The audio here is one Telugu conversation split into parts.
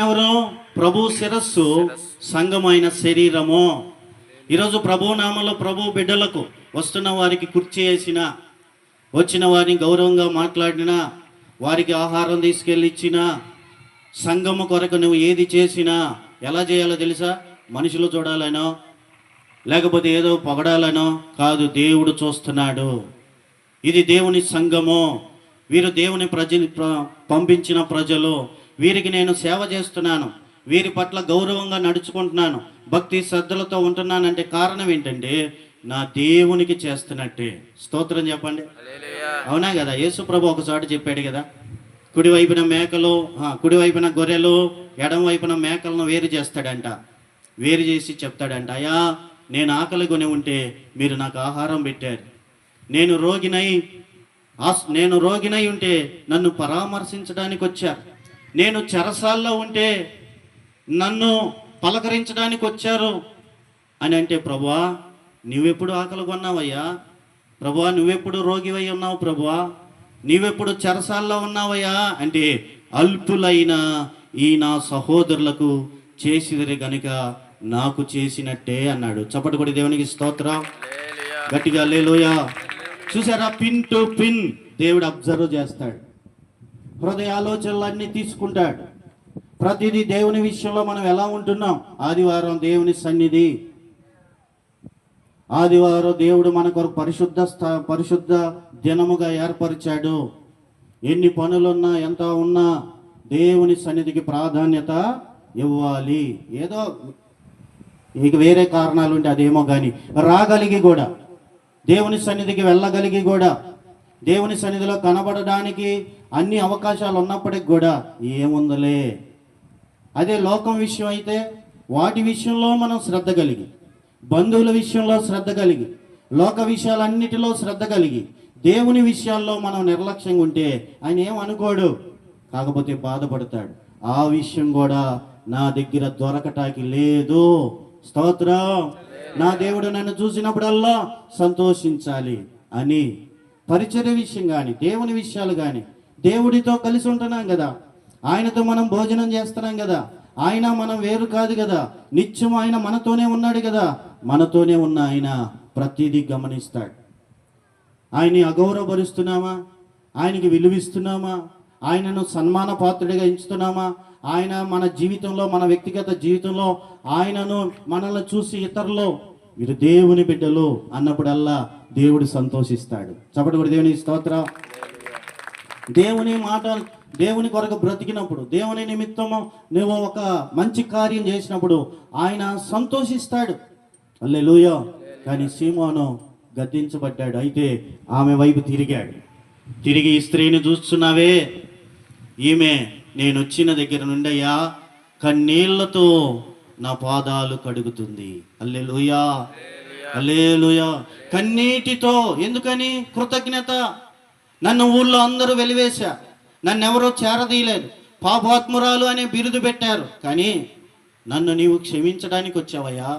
ఎవరు? ప్రభు శిరస్సు, సంఘమైన శరీరము. ఈరోజు ప్రభు నామంలో ప్రభు బిడ్డలకు వస్తున్న వారికి కుర్చీ వేసిన, వచ్చిన వారిని గౌరవంగా మాట్లాడినా, వారికి ఆహారం తీసుకెళ్ళి ఇచ్చినా, సంఘము కొరకు నువ్వు ఏది చేసినా ఎలా చేయాలో తెలుసా? మనుషులు చూడాలనో లేకపోతే ఏదో పొగడాలనో కాదు, దేవుడు చూస్తున్నాడు. ఇది దేవుని సంఘము, వీరు దేవుని పంపించిన ప్రజలు, వీరికి నేను సేవ చేస్తున్నాను, వీరి పట్ల గౌరవంగా నడుచుకుంటున్నాను, భక్తి శ్రద్ధలతో ఉంటున్నానంటే కారణం ఏంటంటే నా దేవునికి చేస్తున్నట్టే. స్తోత్రం చెప్పండి. అవునా కదా? యేసు ప్రభు ఒకసారి చెప్పాడు కదా, కుడివైపున మేకలు, కుడివైపున గొర్రెలు, ఎడం వైపున మేకలను వేరు చేస్తాడంట. వేరు చేసి చెప్తాడంట, అయ్యా నేను ఆకలి కొని ఉంటే మీరు నాకు ఆహారం పెట్టారు, నేను రోగినై ఉంటే నన్ను పరామర్శించడానికి వచ్చారు, నేను చెరసాల్లో ఉంటే నన్ను పలకరించడానికి వచ్చారు అని అంటే, ప్రభువా నువ్వెప్పుడు ఆకలి కొన్నావయ్యా, ప్రభువా నువ్వెప్పుడు రోగివై ఉన్నావు, ప్రభువా నీవెప్పుడు చెరసాల్లో ఉన్నావయ్యా అంటే, అల్పులైన ఈ నా సహోదరులకు చేసిదిరి గనుక నాకు చేసినట్టే అన్నాడు. చప్పటి కొడి దేవునికి స్తోత్రం, గట్టిగా హల్లెలూయా. చూసారా, పిన్ టు పిన్ దేవుడు అబ్జర్వ్ చేస్తాడు, హృదయ ఆలోచనలన్నీ తీసుకుంటాడు. ప్రతిదీ దేవుని విషయంలో మనం ఎలా ఉంటున్నాం? ఆదివారం దేవుని సన్నిధి, ఆదివారం దేవుడు మన కొరకు పరిశుద్ధ దినముగా ఏర్పరిచాడు. ఎన్ని పనులున్నా ఎంత ఉన్నా దేవుని సన్నిధికి ప్రాధాన్యత ఇవ్వాలి. ఏదో ఇక వేరే కారణాలు ఉంటే అదేమో కానీ రాగలిగి కూడా, దేవుని సన్నిధికి వెళ్ళగలిగి కూడా, దేవుని సన్నిధిలో కనబడడానికి అన్ని అవకాశాలు ఉన్నప్పటికి కూడా ఏముందలే. అదే లోకం విషయం అయితే వాటి విషయంలో మనం శ్రద్ధ కలిగి, బంధువుల విషయంలో శ్రద్ధ కలిగి, లోక విషయాలన్నిటిలో శ్రద్ధ కలిగి, దేవుని విషయాల్లో మనం నిర్లక్ష్యంగా ఉంటే ఆయన ఏమనుకోడు, కాకపోతే బాధపడతాడు. ఆ విషయం కూడా నా దగ్గర దొరకటానికి లేదు. స్తోత్రం. నా దేవుడు నన్ను చూసినప్పుడల్లా సంతోషించాలి అని. పరిచర్య విషయం కానీ, దేవుని విషయాలు కానీ, దేవుడితో కలిసి ఉంటున్నాం కదా, ఆయనతో మనం భోజనం చేస్తున్నాం కదా, ఆయన మనం వేరు కాదు కదా, నిత్యం ఆయన మనతోనే ఉన్నాడు కదా, మనతోనే ఉన్న ఆయన ప్రతిదీ గమనిస్తాడు. ఆయన్ని అగౌరవపరుస్తున్నామా, ఆయనకి విలువిస్తున్నామా, ఆయనను సన్మాన పాత్రుడిగా ఎంచుతున్నామా, ఆయన మన జీవితంలో, మన వ్యక్తిగత జీవితంలో ఆయనను మనల్ని చూసి ఇతరులు వీరు దేవుని బిడ్డలు అన్నప్పుడల్లా దేవుడు సంతోషిస్తాడు. చప్పటి కూడా దేవుని స్తోత్రం. దేవుని మాట, దేవుని కొరకు బ్రతికినప్పుడు, దేవుని నిమిత్తము నువ్వు ఒక మంచి కార్యం చేసినప్పుడు ఆయన సంతోషిస్తాడు. హల్లెలూయా. కానీ సీమోను గద్దించబడ్డాడు. అయితే ఆమె వైపు తిరిగాడు. తిరిగి ఈ స్త్రీని చూస్తున్నావే, ఈమె నేను వచ్చిన దగ్గర నుండి అయ్యా కన్నీళ్లతో నా పాదాలు కడుగుతుంది. హల్లెలూయా, హల్లెలూయా. కన్నీటితో. ఎందుకని? కృతజ్ఞత. నన్ను ఊళ్ళో అందరూ వెలివేశారు, నన్ను ఎవరో చేరదీయలేదు, పాపాత్మురాలు అనే బిరుదు పెట్టారు, కానీ నన్ను నీవు క్షమించడానికి వచ్చావయ్యా.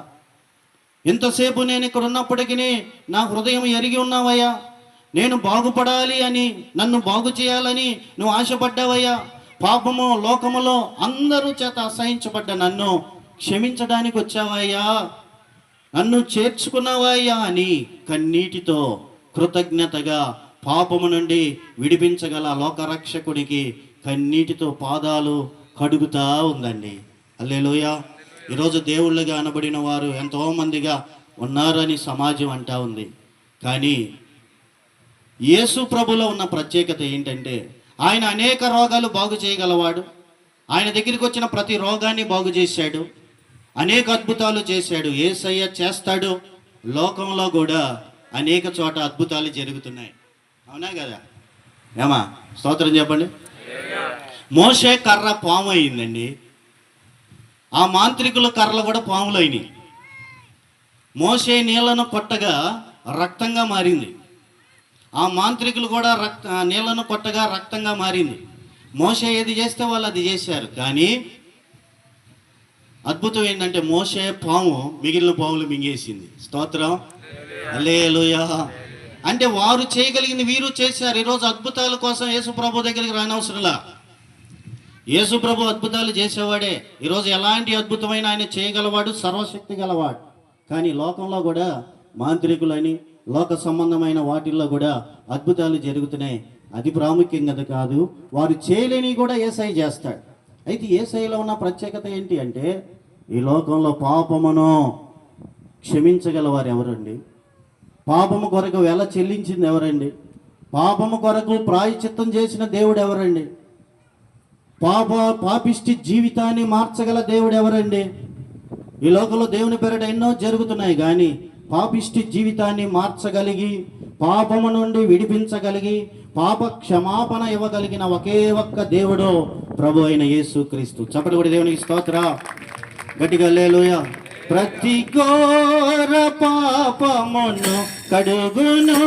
ఎంతసేపు నేను ఇక్కడ ఉన్నప్పటికీ నా హృదయం ఎరిగి ఉన్నావయ్యా. నేను బాగుపడాలి అని, నన్ను బాగు చేయాలని నువ్వు ఆశపడ్డావయ్యా. పాపము లోకములో అందరూ చేత అసహించబడ్డ నన్ను క్షమించడానికి వచ్చావయ్యా, నన్ను చేర్చుకున్నావయ్యా అని కన్నీటితో కృతజ్ఞతగా పాపము నుండి విడిపించగల లోకరక్షకుడికి కన్నీటితో పాదాలు కడుగుతా ఉందండి. హల్లెలూయా. ఈరోజు దేవుళ్ళుగా అనబడిన వారు ఎంతోమందిగా ఉన్నారని సమాజం అంటా ఉంది. కానీ యేసు ప్రభులో ఉన్న ప్రత్యేకత ఏంటంటే ఆయన అనేక రోగాలు బాగు చేయగలవాడు. ఆయన దగ్గరికి వచ్చిన ప్రతి రోగాన్ని బాగు చేశాడు, అనేక అద్భుతాలు చేశాడు. యేసయ్య చేస్తాడు. లోకంలో కూడా అనేక చోట అద్భుతాలు జరుగుతున్నాయి. అవునా కదా? ఏమా స్తోత్రం చెప్పండి. మోషే కర్ర పాము అయిందండి. ఆ మాంత్రికుల కర్రలు కూడా పాములు అయినాయి. మోషే నీళ్లను కొట్టగా రక్తంగా మారింది. ఆ మాంత్రికులు కూడా నీళ్లను కొట్టగా రక్తంగా మారింది. మోషే ఏది చేస్తే వాళ్ళు అది చేశారు. కానీ అద్భుతం ఏంటంటే మోషే పాము మిగిలిన పాములు మింగేసింది. స్తోత్రం, హల్లెలూయా. అంటే వారు చేయగలిగింది వీరు చేశారు. ఈరోజు అద్భుతాల కోసం యేసు ప్రభు దగ్గరికి రానవసరంలా. యేసు ప్రభు అద్భుతాలు చేసేవాడే. ఈరోజు ఎలాంటి అద్భుతమైన ఆయన చేయగలవాడు, సర్వశక్తి గలవాడు. కానీ లోకంలో కూడా మాంత్రికులని, లోక సంబంధమైన వాటిల్లో కూడా అద్భుతాలు జరుగుతున్నాయి. అది ప్రాముఖ్యంగా కాదు, వారు చేయలేని కూడా యేసయ్య చేస్తాడు. అయితే యేసయ్యలో ఉన్న ప్రత్యేకత ఏంటి అంటే, ఈ లోకంలో పాపమును క్షమించగలవారు ఎవరండి? పాపము కొరకు వెల చెల్లించింది ఎవరండి? పాపము కొరకు ప్రాయశ్చిత్తం చేసిన దేవుడు ఎవరండి? పాపిష్టి జీవితాన్ని మార్చగల దేవుడు ఎవరండి? ఈ లోకంలో దేవుని పేరిట ఎన్నో జరుగుతున్నాయి, కానీ పాపిష్టి జీవితాన్ని మార్చగలిగి, పాపము నుండి విడిపించగలిగి, పాప క్షమాపణ ఇవ్వగలిగిన ఒకే ఒక్క దేవుడు ప్రభు అయిన యేసుక్రీస్తు. చప్పటి కొట్టి దేవునికి స్తోత్రం, గట్టిగా హల్లెలూయా. ప్రతి ఘోర పాపమును కడుగును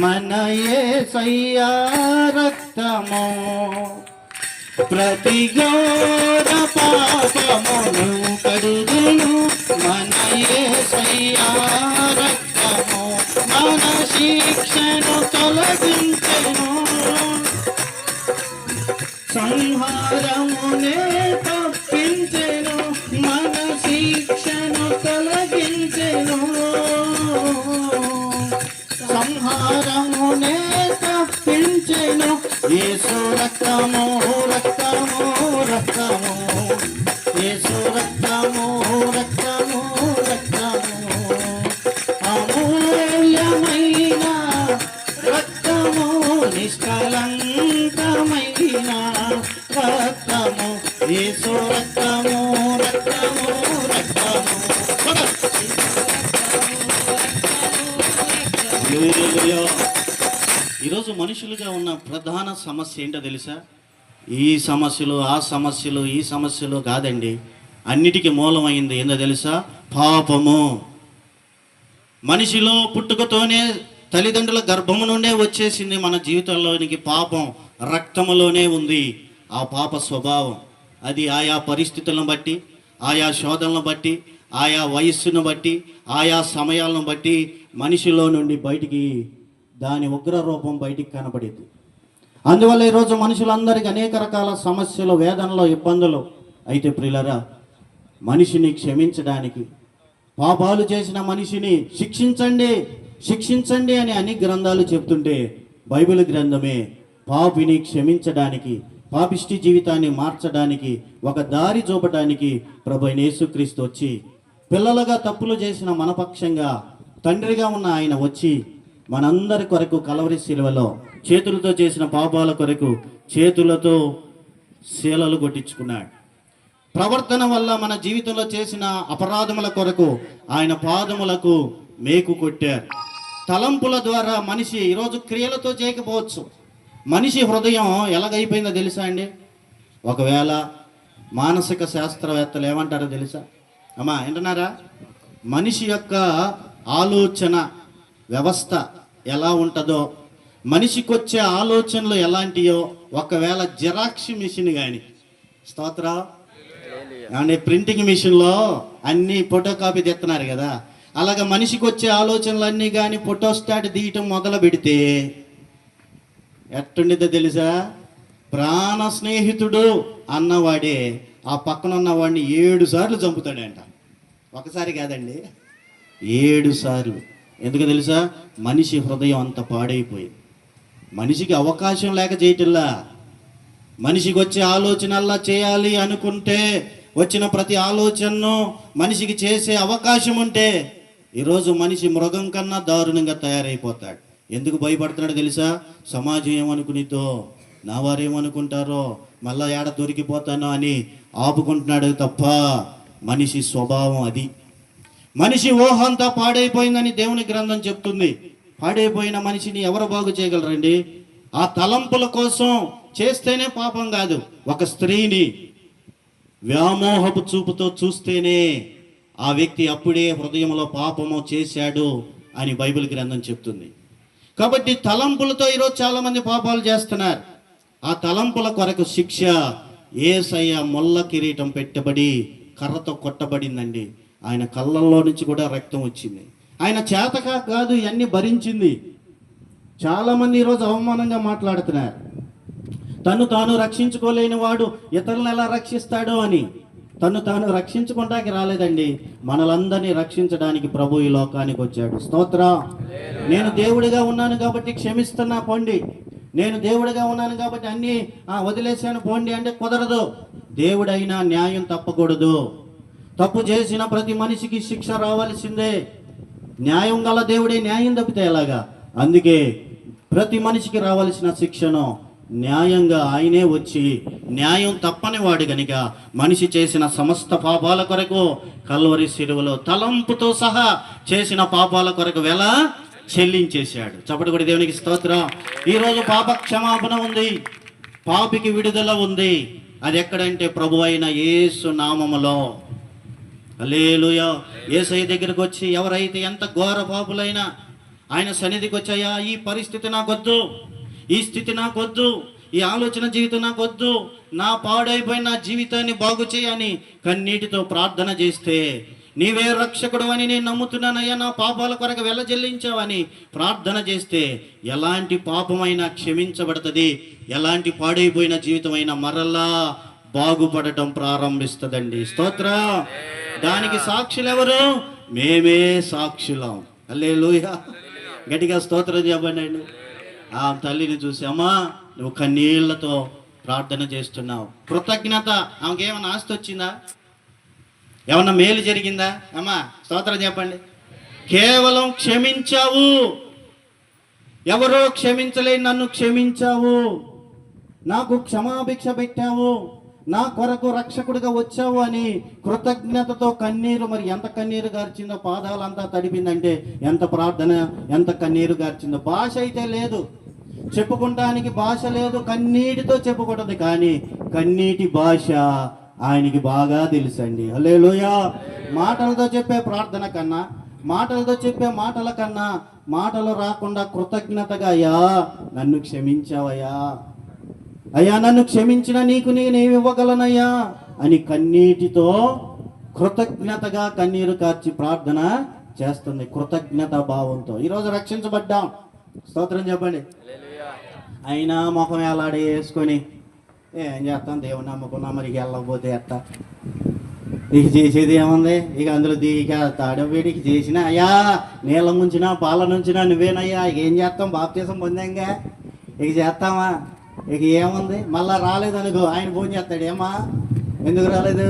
మన యేసయ్య రక్తము. ప్రతి ఘోర పాపమును కడుగును మన యేసయ్య రక్తము. మన శిక్షను తొలగించెను, సంహారమునే తప్పించెను. మన శిక్షను తొలగించెను, సంహారమునే తప్పించెను. యేసు రక్తము రక్తము రక్తము, యేసు రక్తము రక్తము రక్తము, అమూల్యమైన రక్తము, నిష్కలంకమైన రక్తము, యేసు రక్తము రక్తము రక్తము. ఈరోజు మనుషులుగా ఉన్న ప్రధాన సమస్య ఏంటో తెలుసా? ఈ సమస్యలు, ఆ సమస్యలు, ఈ సమస్యలు కాదండి. అన్నిటికీ మూలమైంది ఏందో తెలుసా? పాపము. మనిషిలో పుట్టుకతోనే, తల్లిదండ్రుల గర్భము నుండే వచ్చేసింది మన జీవితంలోనికి. పాపం రక్తములోనే ఉంది. ఆ పాప స్వభావం అది ఆయా పరిస్థితులను బట్టి, ఆయా శోధనలను బట్టి, ఆయా వయస్సును బట్టి, ఆయా సమయాలను బట్టి మనిషిలో నుండి బయటికి దాని ఉగ్ర రూపం బయటికి కనపడింది. అందువల్ల ఈరోజు మనుషులందరికీ అనేక రకాల సమస్యలు, వేదనలు, ఇబ్బందులు. అయితే ప్రియులారా, మనిషిని క్షమించడానికి, పాపాలు చేసిన మనిషిని శిక్షించండి శిక్షించండి అని అన్ని గ్రంథాలు చెప్తుంటే, బైబిల్ గ్రంథమే పాపిని క్షమించడానికి, పాపిష్టి జీవితాన్ని మార్చడానికి, ఒక దారి చూపడానికి ప్రభు అయిన యేసుక్రీస్తు వచ్చి, పిల్లలుగా తప్పులు చేసిన మన పక్షంగా తండ్రిగా ఉన్న ఆయన వచ్చి మనందరి కొరకు కలవరి శిలువలో చేతులతో చేసిన పాపాల కొరకు చేతులతో శీలలు కొట్టించుకున్నాడు. ప్రవర్తన వల్ల మన జీవితంలో చేసిన అపరాధముల కొరకు ఆయన పాదములకు మేకు కొట్టారు. తలంపుల ద్వారా మనిషి ఈరోజు క్రియలతో చేయకపోవచ్చు. మనిషి హృదయం ఎలాగైపోయిందో తెలుసా అండి? ఒకవేళ మానసిక శాస్త్రవేత్తలు ఏమంటారో తెలుసా? అమ్మా వింటున్నారా? మనిషి యొక్క ఆలోచన వ్యవస్థ ఎలా ఉంటుందో, మనిషికి వచ్చే ఆలోచనలు ఎలాంటియో, ఒకవేళ జిరాక్స్ మిషన్ కానీ, స్తోత్ర అంటే ప్రింటింగ్ మిషన్లో అన్ని ఫోటో కాపీ తెస్తున్నారు కదా, అలాగ మనిషికి వచ్చే ఆలోచనలు అన్నీ కానీ ఫోటో స్టాట్ తీయటం మొదలు పెడితే ఎట్టుండిద్దో తెలుసా? ప్రాణ స్నేహితుడు అన్నవాడే ఆ పక్కన ఉన్నవాడిని 7 సార్లు చంపుతాడంట. ఒకసారి కాదండి, 7 సార్లు. ఎందుకు తెలుసా? మనిషి హృదయం అంత పాడైపోయింది. మనిషికి అవకాశం లేక చేయటల్లా, మనిషికి వచ్చే ఆలోచనల్లా చేయాలి అనుకుంటే వచ్చిన ప్రతి ఆలోచనను మనిషికి చేసే అవకాశం ఉంటే ఈరోజు మనిషి మృగం కన్నా దారుణంగా తయారైపోతాడు. ఎందుకు భయపడుతున్నాడో తెలుసా? సమాజం ఏమనుకునితో, నా వారేమనుకుంటారో, మళ్ళా ఏడ దొరికిపోతానో అని ఆపుకుంటున్నాడు తప్ప మనిషి స్వభావం అది. మనిషి ఊహ అంతా పాడైపోయిందని దేవుని గ్రంథం చెప్తుంది. పాడైపోయిన మనిషిని ఎవరు బాగు చేయగలరండి? ఆ తలంపుల కోసం చేస్తేనే పాపం కాదు. ఒక స్త్రీని వ్యామోహపు చూపుతో చూస్తేనే ఆ వ్యక్తి అప్పుడే హృదయంలో పాపము చేశాడు అని బైబిల్ గ్రంథం చెప్తుంది. కాబట్టి తలంపులతో ఈరోజు చాలా మంది పాపాలు చేస్తున్నారు. ఆ తలంపుల కొరకు శిక్ష యేసయ్య ముళ్ళ కిరీటం పెట్టబడి కర్రతో కొట్టబడిందండి. ఆయన కళ్ళల్లో నుంచి కూడా రక్తం వచ్చింది. ఆయన చేతక కాదు ఇవన్నీ భరించింది. చాలామంది ఈరోజు అవమానంగా మాట్లాడుతున్నారు. తను తాను రక్షించుకోలేని వాడు ఇతరులను ఎలా రక్షిస్తాడో అని. తను తాను రక్షించుకోవడానికి రాలేదండి, మనలందరినీ రక్షించడానికి ప్రభు ఈ లోకానికి వచ్చాడు. స్తోత్రం. నేను దేవుడిగా ఉన్నాను కాబట్టి క్షమిస్తున్నా పోండి, నేను దేవుడిగా ఉన్నాను కాబట్టి అన్నీ వదిలేశాను పోండి అంటే కుదరదు. దేవుడైనా న్యాయం తప్పకూడదు. తప్పు చేసిన ప్రతి మనిషికి శిక్ష రావాల్సిందే. న్యాయం గల దేవుడే న్యాయం తప్పితే ఎలాగా? అందుకే ప్రతి మనిషికి రావాల్సిన శిక్షను న్యాయంగా ఆయనే వచ్చి, న్యాయం తప్పని వాడు గనుక మనిషి చేసిన సమస్త పాపాల కొరకు కల్వరి శిలువలో తలంపుతో సహా చేసిన పాపాల కొరకు వెల చెల్లించేశాడు. చప్పటి కొట్టి దేవునికి స్తోత్రం. ఈరోజు పాప క్షమాపణ ఉంది, పాపికి విడుదల ఉంది. అది ఎక్కడంటే ప్రభు అయిన యేసు నామములో. హల్లెలూయా. యేసయ్య దగ్గరికి వచ్చి ఎవరైతే ఎంత ఘోర పాపులైనా ఆయన సన్నిధికి వచ్చాయా, ఈ పరిస్థితి నాకొద్దు, ఈ స్థితి నాకొద్దు, ఈ ఆలోచన జీవితం నాకొద్దు, నా పాడైపోయిన నా జీవితాన్ని బాగు చేయని కన్నీటితో ప్రార్థన చేస్తే, నీవే రక్షకుడు అని నేను నమ్ముతున్నానయ్యా, నా పాపాల కొరకు వెల చెల్లించావని ప్రార్థన చేస్తే ఎలాంటి పాపమైనా క్షమించబడుతుంది, ఎలాంటి పాడైపోయిన జీవితమైనా మరలా బాగుపడటం ప్రారంభిస్తుందండి. స్తోత్రం. దానికి సాక్షులు ఎవరు? మేమే సాక్షులం. హల్లెలూయా. గట్టిగా స్తోత్రం చెప్పండి. ఆ తల్లిని చూసి, అమ్మా నువ్వు కన్నీళ్లతో ప్రార్థన చేస్తున్నావు, కృతజ్ఞత. ఆమెకేమన్నా ఆస్తి వచ్చిందా? ఏమన్నా మేలు జరిగిందా? అమ్మా స్తోత్రం చెప్పండి. కేవలం క్షమించావు, ఎవరో క్షమించలేని నన్ను క్షమించావు, నాకు క్షమాభిక్ష పెట్టావు, నా కొరకు రక్షకుడిగా వచ్చావు అని కృతజ్ఞతతో కన్నీరు. మరి ఎంత కన్నీరు గార్చిందో, పాదాలంతా తడిపిందంటే ఎంత ప్రార్థన, ఎంత కన్నీరు గార్చిందో. భాష అయితే లేదు, చెప్పుకుంటానికి భాష లేదు, కన్నీటితో చెప్పుకుంటుంది. కానీ కన్నీటి భాష ఆయనకి బాగా తెలుసండి. హల్లెలూయా. మాటలతో చెప్పే ప్రార్థన కన్నా, మాటలతో చెప్పే మాటల కన్నా, మాటలు రాకుండా కృతజ్ఞతగా, అయ్యా నన్ను క్షమించావయ్యా, అయ్యా నన్ను క్షమించిన నీకు నేనేమి ఇవ్వగలనయ్యా అని కన్నీటితో కృతజ్ఞతగా కన్నీరు కార్చి ప్రార్థన చేస్తుంది, కృతజ్ఞత భావంతో. ఈరోజు రక్షించబడ్డాం. స్తోత్రం చెప్పండి. అయినా ముఖం ఎలాడే వేసుకొని ఏం చేస్తాం, దేవుని నమ్ముకున్నా, మరి వెళ్ళకపోతే ఎట్టా, ఇక చేసేది ఏముంది, ఇక అందులో దిగ తాడవేడికి చేసిన, అయ్యా నీళ్ళ ముంచినా పాల నుంచినా నువ్వేనయ్యా, ఇక ఏం చేస్తాం, బాప్తీసం పొందాంగా, ఇక చేస్తామా, ఇక ఏముంది, మళ్ళా రాలేదనుకో ఆయన ఫోన్ చేస్తాడు, ఏమా ఎందుకు రాలేదు,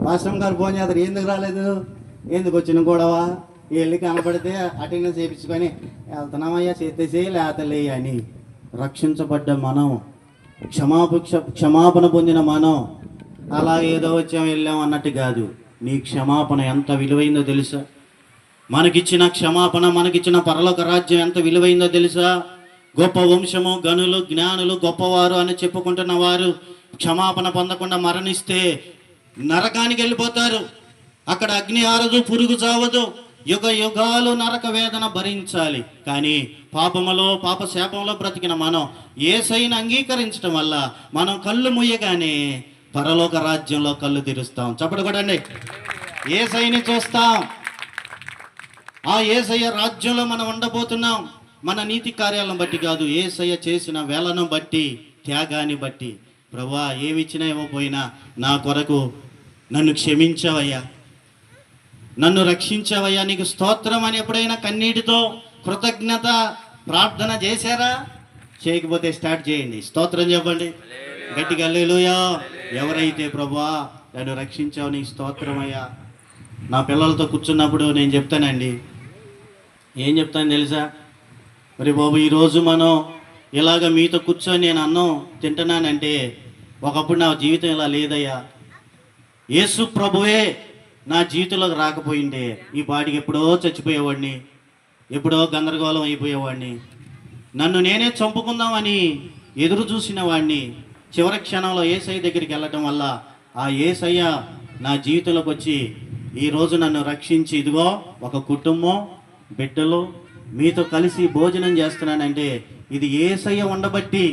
పాస్టర్ గారు ఫోన్ చేస్తారు, ఎందుకు రాలేదు, ఎందుకు వచ్చిన గొడవ, వెళ్ళి కనపడితే అటెండెన్స్ చేయించుకొని వెళ్తున్నామయ్యా, చేసేసి లేతలే అని. రక్షించబడ్డ మనం, క్షమాపణ పొందిన మనం అలా ఏదో వచ్చాం వెళ్ళాం అన్నట్టు కాదు. నీ క్షమాపణ ఎంత విలువైందో తెలుసా? మనకిచ్చిన క్షమాపణ, మనకిచ్చిన పరలోక రాజ్యం ఎంత విలువైందో తెలుసా? గొప్ప వంశము, గనులు, జ్ఞానులు, గొప్పవారు అని చెప్పుకుంటున్న వారు క్షమాపణ పొందకుండా మరణిస్తే నరకానికి వెళ్ళిపోతారు. అక్కడ అగ్ని ఆరదు, పురుగు చావదు, యుగ యుగాలు నరక వేదన భరించాలి. కానీ పాపములో, పాప శాపంలో బ్రతికిన మనం యేసయ్యను అంగీకరించడం వల్ల మనం కళ్ళు ముయ్యగానే పరలోక రాజ్యంలో కళ్ళు తెరుస్తాం. చప్పటి కొట్టండి. యేసయ్యని చూస్తాం. ఆ యేసయ్య రాజ్యంలో మనం ఉండబోతున్నాం. మన నీతి కార్యాలను బట్టి కాదు, యేసయ్య చేసిన వేలను బట్టి, త్యాగాన్ని బట్టి. ప్రభువా ఏమిచ్చినా ఇవ్వపోయినా నా కొరకు నన్ను క్షమించావయ్యా, నన్ను రక్షించావయ్యా, నీకు స్తోత్రం అని ఎప్పుడైనా కన్నీటితో కృతజ్ఞత ప్రార్థన చేశారా? చేయకపోతే స్టార్ట్ చేయండి. స్తోత్రం చెప్పండి గట్టిగా. హల్లెలూయా. ఎవరైతే ప్రభువా నన్ను రక్షించావు, నీకు స్తోత్రం అయ్యా. నా పిల్లలతో కూర్చున్నప్పుడు నేను చెప్తానండి, ఏం చెప్తాను తెలుసా? మరి బాబు ఈరోజు మనం ఇలాగ మీతో కూర్చొని నేను అన్నం తింటున్నానంటే ఒకప్పుడు నా జీవితం ఇలా లేదయ్యా, యేసు ప్రభువే నా జీవితంలోకి రాకపోయింటే ఈ పాటికి ఎప్పుడో చచ్చిపోయేవాడిని, ఎప్పుడో గందరగోళం అయిపోయేవాడిని, నన్ను నేనే చంపుకుందామని ఎదురు చూసిన వాడిని. చివరి క్షణంలో యేసయ్య దగ్గరికి వెళ్ళటం వల్ల ఆ యేసయ్య నా జీవితంలోకి వచ్చి ఈరోజు నన్ను రక్షించి, ఇదిగో ఒక కుటుంబం, బిడ్డలు మీతో కలిసి భోజనం చేస్తున్నానంటే ఇది యేసయ్య ఉండబట్టి,